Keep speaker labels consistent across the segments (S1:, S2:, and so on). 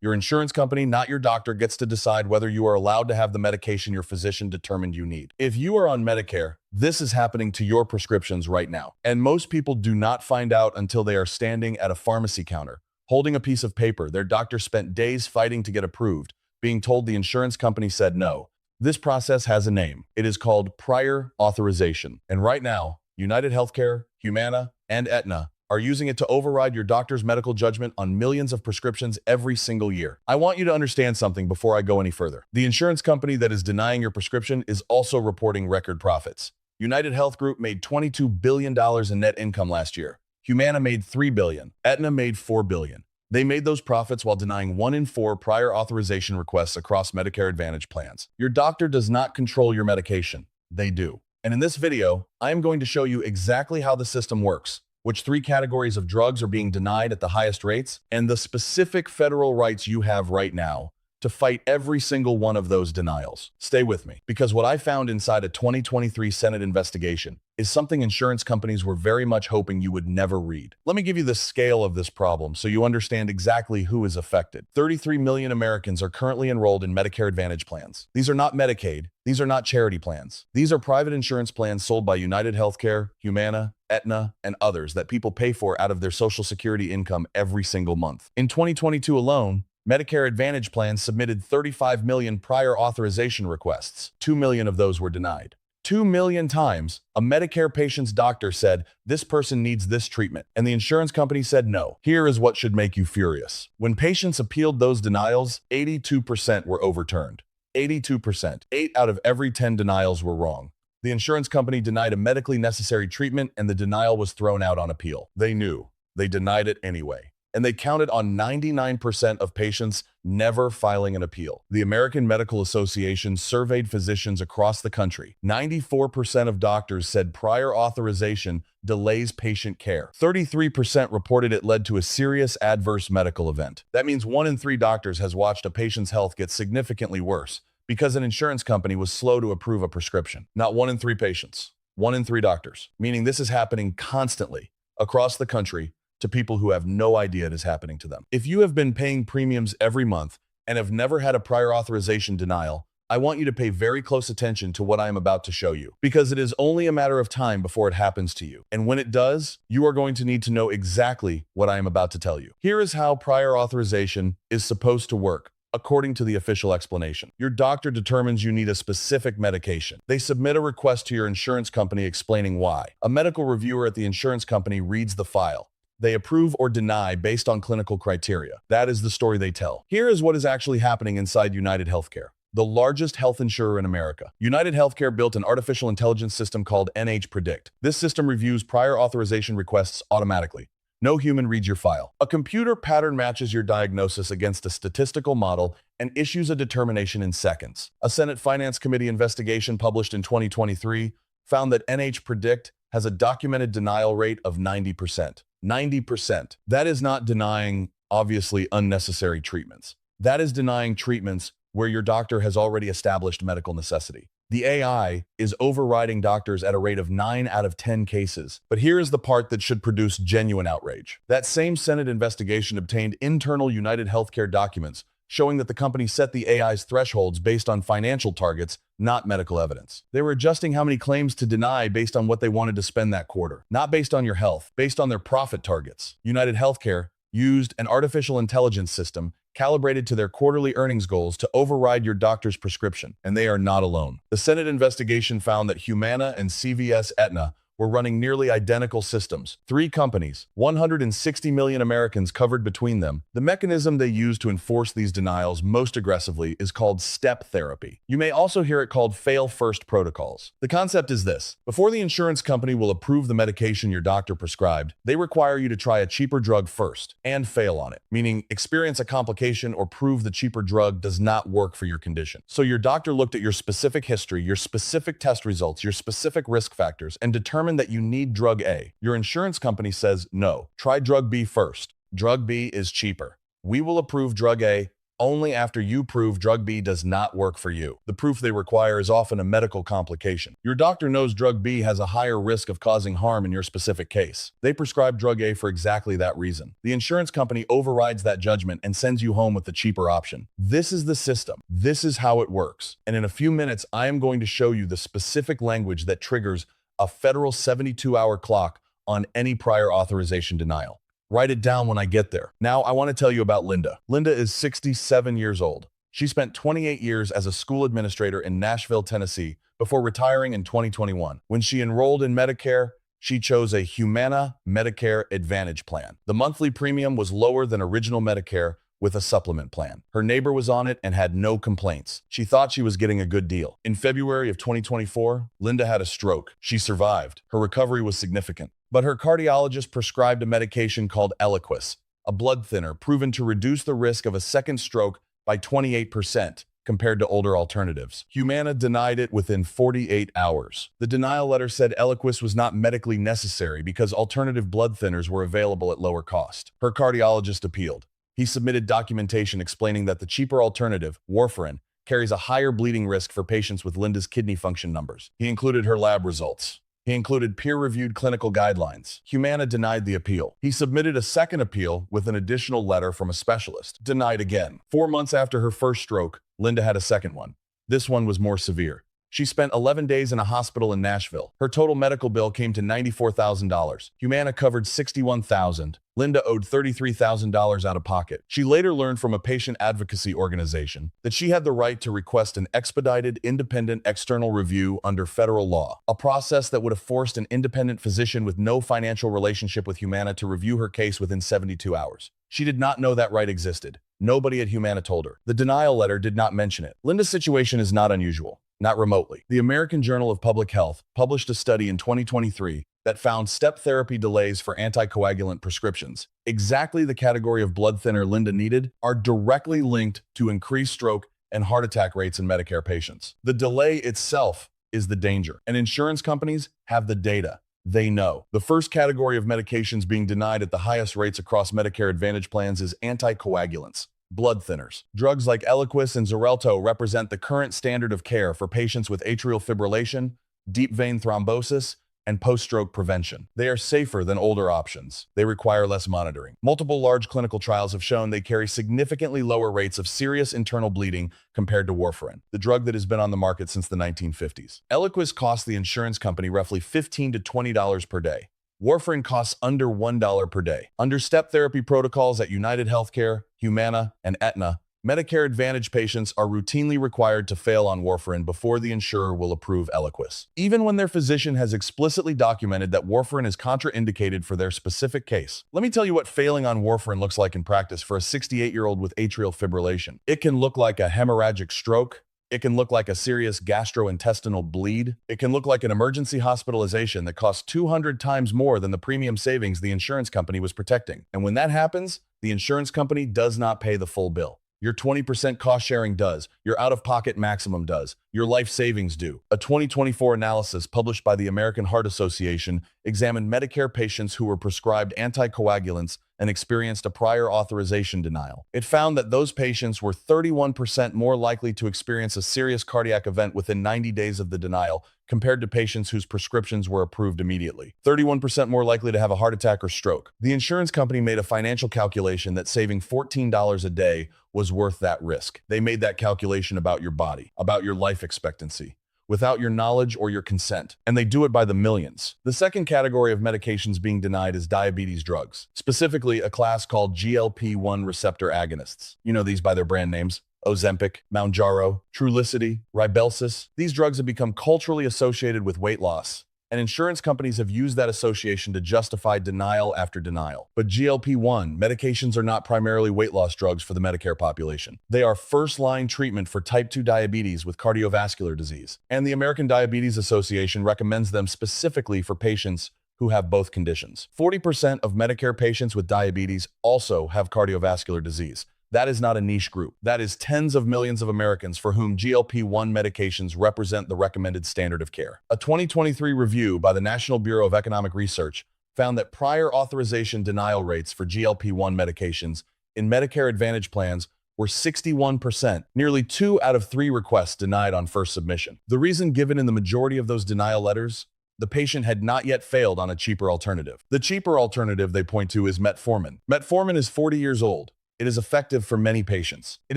S1: Your insurance company, not your doctor, gets to decide whether you are allowed to have the medication your physician determined you need. If you are on Medicare, this is happening to your prescriptions right now. And most people do not find out until they are standing at a pharmacy counter, holding a piece of paper their doctor spent days fighting to get approved, being told the insurance company said no. This process has a name. It is called prior authorization. And right now, UnitedHealthcare, Humana, and Aetna are using it to override your doctor's medical judgment on millions of prescriptions every single year. I want you to understand something before I go any further. The insurance company that is denying your prescription is also reporting record profits. UnitedHealth Group made $22 billion in net income last year. Humana made $3 billion. Aetna made $4 billion. They made those profits while denying 1 in 4 prior authorization requests across Medicare Advantage plans. Your doctor does not control your medication. They do. And in this video, I am going to show you exactly how the system works, which 3 categories of drugs are being denied at the highest rates, and the specific federal rights you have right now to fight every single one of those denials. Stay with me, because what I found inside a 2023 Senate investigation is something insurance companies were very much hoping you would never read. Let me give you the scale of this problem so you understand exactly who is affected. 33 million Americans are currently enrolled in Medicare Advantage plans. These are not Medicaid. These are not charity plans. These are private insurance plans sold by UnitedHealthcare, Humana, Aetna, and others that people pay for out of their Social Security income every single month. In 2022 alone, Medicare Advantage plans submitted 35 million prior authorization requests. 2 million of those were denied. 2 million times, a Medicare patient's doctor said, this person needs this treatment, and the insurance company said no. Here is what should make you furious. When patients appealed those denials, 82% were overturned. 82%. 8 out of every 10 denials were wrong. The insurance company denied a medically necessary treatment, and the denial was thrown out on appeal. They knew. They denied it anyway. And they counted on 99% of patients never filing an appeal. The American Medical Association surveyed physicians across the country. 94% of doctors said prior authorization delays patient care. 33% reported it led to a serious adverse medical event. That means 1 in 3 doctors has watched a patient's health get significantly worse because an insurance company was slow to approve a prescription. Not 1 in 3 patients, 1 in 3 doctors, meaning this is happening constantly across the country to people who have no idea it is happening to them. If you have been paying premiums every month and have never had a prior authorization denial, I want you to pay very close attention to what I am about to show you, because it is only a matter of time before it happens to you. And when it does, you are going to need to know exactly what I am about to tell you. Here is how prior authorization is supposed to work, according to the official explanation. Your doctor determines you need a specific medication. They submit a request to your insurance company explaining why. A medical reviewer at the insurance company reads the file. They approve or deny based on clinical criteria. That is the story they tell. Here is what is actually happening inside UnitedHealthcare, the largest health insurer in America. UnitedHealthcare built an artificial intelligence system called NH-Predict. This system reviews prior authorization requests automatically. No human reads your file. A computer pattern matches your diagnosis against a statistical model and issues a determination in seconds. A Senate Finance Committee investigation published in 2023 found that NH-Predict has a documented denial rate of 90%. 90%. That is not denying, obviously, unnecessary treatments. That is denying treatments where your doctor has already established medical necessity. The AI is overriding doctors at a rate of 9 out of 10 cases. But here is the part that should produce genuine outrage. That same Senate investigation obtained internal UnitedHealthcare documents showing that the company set the AI's thresholds based on financial targets, not medical evidence. They were adjusting how many claims to deny based on what they wanted to spend that quarter, not based on your health, based on their profit targets. UnitedHealthcare used an artificial intelligence system calibrated to their quarterly earnings goals to override your doctor's prescription, and they are not alone. The Senate investigation found that Humana and CVS Aetna were running nearly identical systems. 3 companies, 160 million Americans covered between them. The mechanism they use to enforce these denials most aggressively is called step therapy. You may also hear it called fail-first protocols. The concept is this: before the insurance company will approve the medication your doctor prescribed, they require you to try a cheaper drug first and fail on it, meaning experience a complication or prove the cheaper drug does not work for your condition. So your doctor looked at your specific history, your specific test results, your specific risk factors, and determined that you need drug A. Your insurance company says, no, try drug B first. Drug B is cheaper. We will approve drug A only after you prove drug B does not work for you. The proof they require is often a medical complication. Your doctor knows drug B has a higher risk of causing harm in your specific case. They prescribe drug A for exactly that reason. The insurance company overrides that judgment and sends you home with the cheaper option. This is the system. This is how it works. And in a few minutes, I am going to show you the specific language that triggers a federal 72-hour clock on any prior authorization denial. Write it down when I get there. Now, I want to tell you about Linda. Linda is 67 years old. She spent 28 years as a school administrator in Nashville, Tennessee, before retiring in 2021. When she enrolled in Medicare, she chose a Humana Medicare Advantage plan. The monthly premium was lower than original Medicare with a supplement plan. Her neighbor was on it and had no complaints. She thought she was getting a good deal. In February of 2024, Linda had a stroke. She survived. Her recovery was significant. But her cardiologist prescribed a medication called Eliquis, a blood thinner proven to reduce the risk of a second stroke by 28% compared to older alternatives. Humana denied it within 48 hours. The denial letter said Eliquis was not medically necessary because alternative blood thinners were available at lower cost. Her cardiologist appealed. He submitted documentation explaining that the cheaper alternative, warfarin, carries a higher bleeding risk for patients with Linda's kidney function numbers. He included her lab results. He included peer-reviewed clinical guidelines. Humana denied the appeal. He submitted a second appeal with an additional letter from a specialist. Denied again. 4 months after her first stroke, Linda had a second one. This one was more severe. She spent 11 days in a hospital in Nashville. Her total medical bill came to $94,000. Humana covered $61,000. Linda owed $33,000 out of pocket. She later learned from a patient advocacy organization that she had the right to request an expedited, independent external review under federal law, a process that would have forced an independent physician with no financial relationship with Humana to review her case within 72 hours. She did not know that right existed. Nobody at Humana told her. The denial letter did not mention it. Linda's situation is not unusual. Not remotely. The American Journal of Public Health published a study in 2023 that found step therapy delays for anticoagulant prescriptions, exactly the category of blood thinner Linda needed, are directly linked to increased stroke and heart attack rates in Medicare patients. The delay itself is the danger, and insurance companies have the data. They know. The first category of medications being denied at the highest rates across Medicare Advantage plans is anticoagulants. Blood thinners. Drugs like Eliquis and Xarelto represent the current standard of care for patients with atrial fibrillation, deep vein thrombosis, and post-stroke prevention. They are safer than older options. They require less monitoring. Multiple large clinical trials have shown they carry significantly lower rates of serious internal bleeding compared to warfarin, the drug that has been on the market since the 1950s. Eliquis costs the insurance company roughly $15 to $20 per day. Warfarin costs under $1 per day. Under step therapy protocols at UnitedHealthcare, Humana, and Aetna, Medicare Advantage patients are routinely required to fail on warfarin before the insurer will approve Eliquis, even when their physician has explicitly documented that warfarin is contraindicated for their specific case. Let me tell you what failing on warfarin looks like in practice for a 68-year-old with atrial fibrillation. It can look like a hemorrhagic stroke. It can look like a serious gastrointestinal bleed. It can look like an emergency hospitalization that costs 200 times more than the premium savings the insurance company was protecting. And when that happens, the insurance company does not pay the full bill. Your 20% cost sharing does. Your out-of-pocket maximum does. Your life savings do. A 2024 analysis published by the American Heart Association examined Medicare patients who were prescribed anticoagulants and experienced a prior authorization denial. It found that those patients were 31% more likely to experience a serious cardiac event within 90 days of the denial compared to patients whose prescriptions were approved immediately. 31% more likely to have a heart attack or stroke. The insurance company made a financial calculation that saving $14 a day was worth that risk. They made that calculation about your body, about your life expectancy, without your knowledge or your consent, and they do it by the millions. The second category of medications being denied is diabetes drugs, specifically a class called GLP-1 receptor agonists. You know these by their brand names: Ozempic, Mounjaro, Trulicity, Rybelsus. These drugs have become culturally associated with weight loss, and insurance companies have used that association to justify denial after denial. But GLP-1 medications are not primarily weight loss drugs for the Medicare population. They are first-line treatment for type 2 diabetes with cardiovascular disease, and the American Diabetes Association recommends them specifically for patients who have both conditions. 40% of Medicare patients with diabetes also have cardiovascular disease. That is not a niche group. That is tens of millions of Americans for whom GLP-1 medications represent the recommended standard of care. A 2023 review by the National Bureau of Economic Research found that prior authorization denial rates for GLP-1 medications in Medicare Advantage plans were 61%, nearly 2 out of 3 requests denied on first submission. The reason given in the majority of those denial letters? The patient had not yet failed on a cheaper alternative. The cheaper alternative they point to is metformin. Metformin is 40 years old. It is effective for many patients. It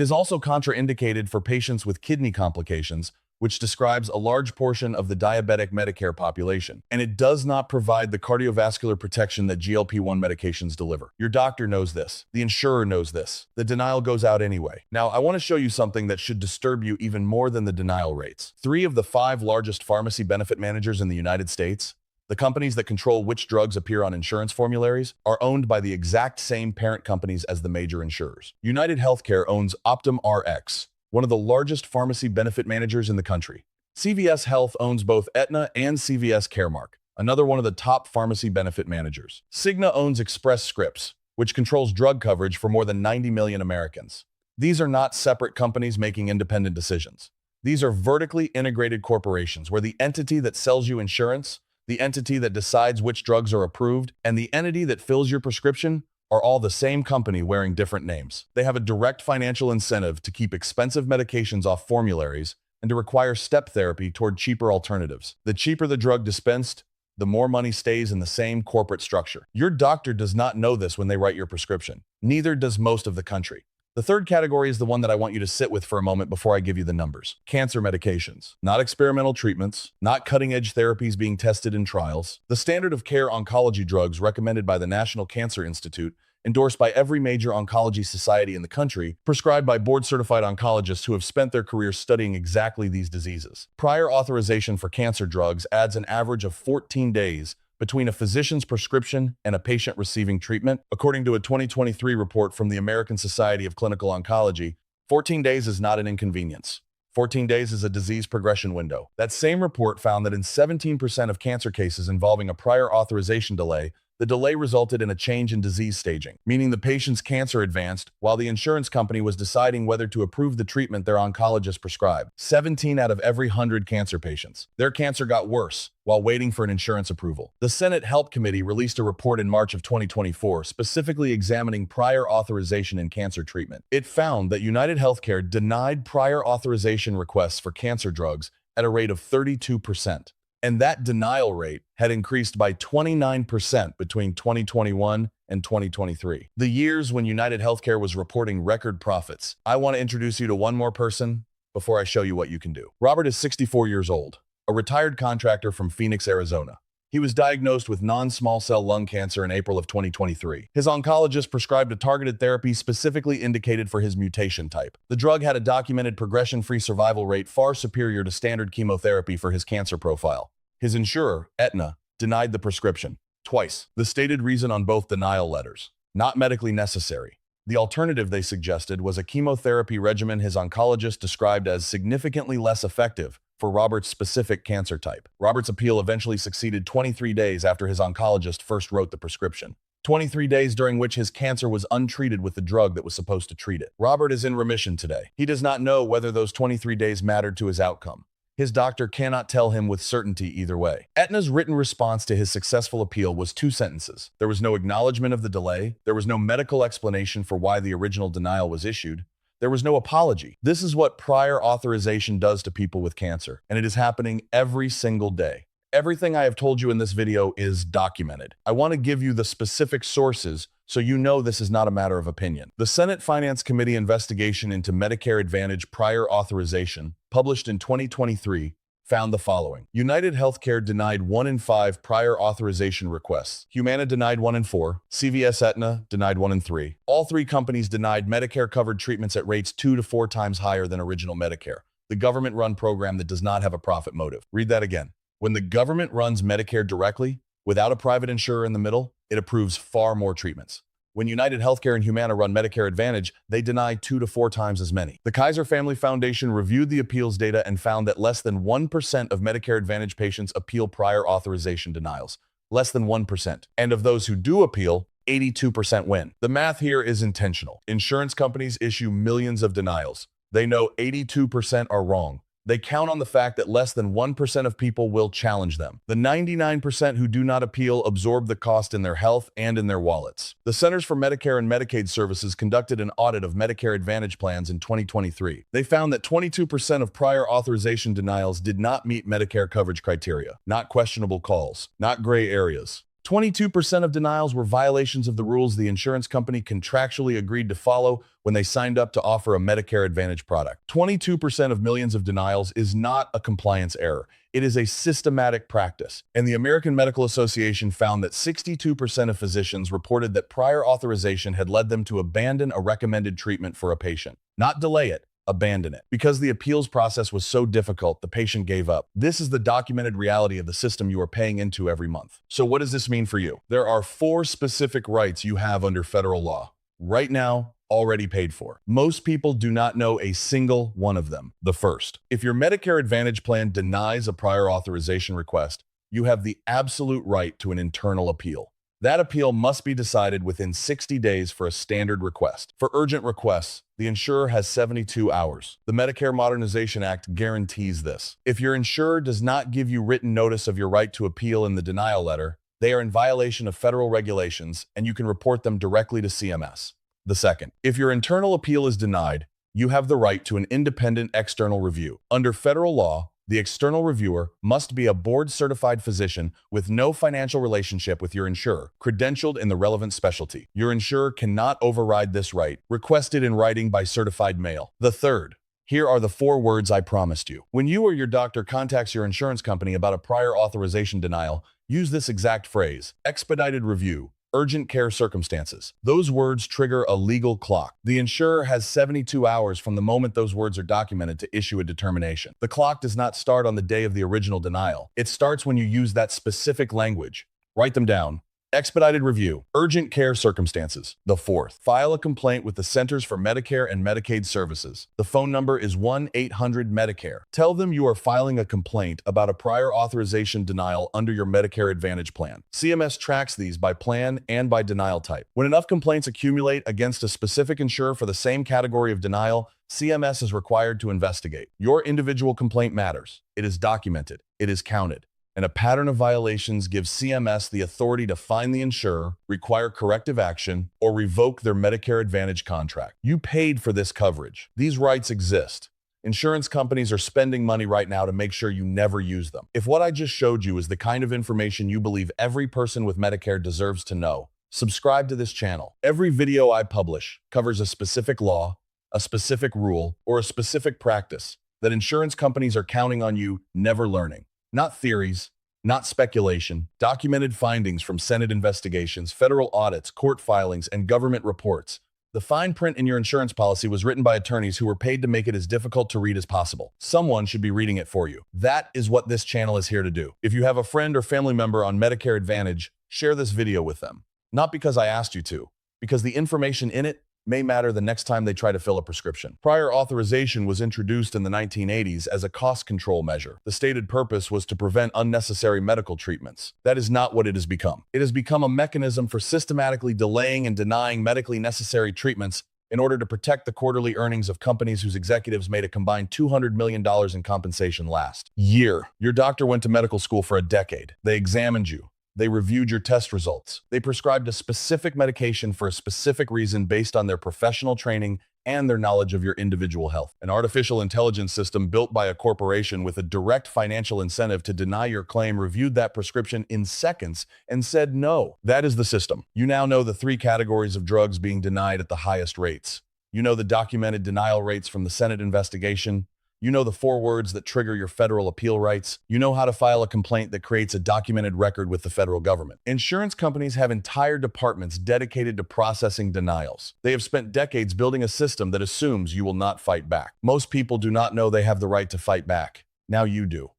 S1: is also contraindicated for patients with kidney complications, which describes a large portion of the diabetic Medicare population. And it does not provide the cardiovascular protection that GLP-1 medications deliver. Your doctor knows this. The insurer knows this. The denial goes out anyway. Now, I want to show you something that should disturb you even more than the denial rates. 3 of the 5 largest pharmacy benefit managers in the United States, the companies that control which drugs appear on insurance formularies, are owned by the exact same parent companies as the major insurers. UnitedHealthcare owns Optum Rx, one of the largest pharmacy benefit managers in the country. CVS Health owns both Aetna and CVS Caremark, another one of the top pharmacy benefit managers. Cigna owns Express Scripts, which controls drug coverage for more than 90 million Americans. These are not separate companies making independent decisions. These are vertically integrated corporations where the entity that sells you insurance, the entity that decides which drugs are approved, and the entity that fills your prescription are all the same company wearing different names. They have a direct financial incentive to keep expensive medications off formularies and to require step therapy toward cheaper alternatives. The cheaper the drug dispensed, the more money stays in the same corporate structure. Your doctor does not know this when they write your prescription. Neither does most of the country. The third category is the one that I want you to sit with for a moment before I give you the numbers. Cancer medications. Not experimental treatments, not cutting-edge therapies being tested in trials. The standard of care oncology drugs recommended by the National Cancer Institute, endorsed by every major oncology society in the country, prescribed by board-certified oncologists who have spent their careers studying exactly these diseases. Prior authorization for cancer drugs adds an average of 14 days between a physician's prescription and a patient receiving treatment. According to a 2023 report from the American Society of Clinical Oncology, 14 days is not an inconvenience. 14 days is a disease progression window. That same report found that in 17% of cancer cases involving a prior authorization delay, the delay resulted in a change in disease staging, meaning the patient's cancer advanced while the insurance company was deciding whether to approve the treatment their oncologist prescribed. 17 out of every 100 cancer patients, their cancer got worse while waiting for an insurance approval. The Senate Health Committee released a report in March of 2024 specifically examining prior authorization in cancer treatment. It found that UnitedHealthcare denied prior authorization requests for cancer drugs at a rate of 32%. And that denial rate had increased by 29% between 2021 and 2023. The years when UnitedHealthcare was reporting record profits. I want to introduce you to one more person before I show you what you can do. Robert is 64 years old, a retired contractor from Phoenix, Arizona. He was diagnosed with non-small cell lung cancer in April of 2023. His oncologist prescribed a targeted therapy specifically indicated for his mutation type. The drug had a documented progression-free survival rate far superior to standard chemotherapy for his cancer profile. His insurer, Aetna, denied the prescription twice. The stated reason on both denial letters: not medically necessary. The alternative they suggested was a chemotherapy regimen his oncologist described as significantly less effective for Robert's specific cancer type. Robert's appeal eventually succeeded 23 days after his oncologist first wrote the prescription. 23 days during which his cancer was untreated with the drug that was supposed to treat it. Robert is in remission today. He does not know whether those 23 days mattered to his outcome. His doctor cannot tell him with certainty either way. Aetna's written response to his successful appeal was 2 sentences. There was no acknowledgement of the delay. There was no medical explanation for why the original denial was issued. There was no apology. This is what prior authorization does to people with cancer, and it is happening every single day. Everything I have told you in this video is documented. I want to give you the specific sources so you know this is not a matter of opinion. The Senate Finance Committee investigation into Medicare Advantage prior authorization, published in 2023, found the following. UnitedHealthcare denied 1 in 5 prior authorization requests. Humana denied 1 in 4. CVS Aetna denied 1 in 3. All 3 companies denied Medicare-covered treatments at rates 2 to 4 times higher than original Medicare, the government-run program that does not have a profit motive. Read that again. When the government runs Medicare directly, without a private insurer in the middle, it approves far more treatments. When UnitedHealthcare and Humana run Medicare Advantage, they deny 2 to 4 times as many. The Kaiser Family Foundation reviewed the appeals data and found that less than 1% of Medicare Advantage patients appeal prior authorization denials. Less than 1%. And of those who do appeal, 82% win. The math here is intentional. Insurance companies issue millions of denials. They know 82% are wrong. They count on the fact that less than 1% of people will challenge them. The 99% who do not appeal absorb the cost in their health and in their wallets. The Centers for Medicare and Medicaid Services conducted an audit of Medicare Advantage plans in 2023. They found that 22% of prior authorization denials did not meet Medicare coverage criteria, not questionable calls, not gray areas. 22% of denials were violations of the rules the insurance company contractually agreed to follow when they signed up to offer a Medicare Advantage product. 22% of millions of denials is not a compliance error. It is a systematic practice. And the American Medical Association found that 62% of physicians reported that prior authorization had led them to abandon a recommended treatment for a patient. Not delay it, abandon it. Because the appeals process was so difficult, the patient gave up. This is the documented reality of the system you are paying into every month. So what does this mean for you? There are 4 specific rights you have under federal law. Right now, already paid for. Most people do not know a single one of them. The first, if your Medicare Advantage plan denies a prior authorization request, you have the absolute right to an internal appeal. That appeal must be decided within 60 days for a standard request. For urgent requests, the insurer has 72 hours. The Medicare Modernization Act guarantees this. If your insurer does not give you written notice of your right to appeal in the denial letter, they are in violation of federal regulations, and you can report them directly to CMS. The second, if your internal appeal is denied, you have the right to an independent external review. Under federal law, the external reviewer must be a board-certified physician with no financial relationship with your insurer, credentialed in the relevant specialty. Your insurer cannot override this right, requested in writing by certified mail. The third, here are the 4 words I promised you. When you or your doctor contacts your insurance company about a prior authorization denial, use this exact phrase: expedited review, urgent care circumstances. Those words trigger a legal clock. The insurer has 72 hours from the moment those words are documented to issue a determination. The clock does not start on the day of the original denial. It starts when you use that specific language. Write them down. Expedited review, urgent care circumstances. The fourth, file a complaint with the Centers for Medicare and Medicaid Services. The phone number is 1-800-MEDICARE. Tell them you are filing a complaint about a prior authorization denial under your Medicare Advantage plan. CMS tracks these by plan and by denial type. When enough complaints accumulate against a specific insurer for the same category of denial, CMS is required to investigate. Your individual complaint matters. It is documented. It is counted. And a pattern of violations gives CMS the authority to fine the insurer, require corrective action, or revoke their Medicare Advantage contract. You paid for this coverage. These rights exist. Insurance companies are spending money right now to make sure you never use them. If what I just showed you is the kind of information you believe every person with Medicare deserves to know, subscribe to this channel. Every video I publish covers a specific law, a specific rule, or a specific practice that insurance companies are counting on you never learning. Not theories, not speculation, documented findings from Senate investigations, federal audits, court filings, and government reports. The fine print in your insurance policy was written by attorneys who were paid to make it as difficult to read as possible. Someone should be reading it for you. That is what this channel is here to do. If you have a friend or family member on Medicare Advantage, share this video with them. Not because I asked you to, because the information in it may matter the next time they try to fill a prescription. Prior authorization was introduced in the 1980s as a cost control measure. The stated purpose was to prevent unnecessary medical treatments. That is not what it has become. It has become a mechanism for systematically delaying and denying medically necessary treatments in order to protect the quarterly earnings of companies whose executives made a combined $200 million in compensation last year. Your doctor went to medical school for a decade. They examined you. They reviewed your test results. They prescribed a specific medication for a specific reason based on their professional training and their knowledge of your individual health. An artificial intelligence system built by a corporation with a direct financial incentive to deny your claim reviewed that prescription in seconds and said no. That is the system. You now know the 3 categories of drugs being denied at the highest rates. You know the documented denial rates from the Senate investigation. You know the 4 words that trigger your federal appeal rights. You know how to file a complaint that creates a documented record with the federal government. Insurance companies have entire departments dedicated to processing denials. They have spent decades building a system that assumes you will not fight back. Most people do not know they have the right to fight back. Now you do.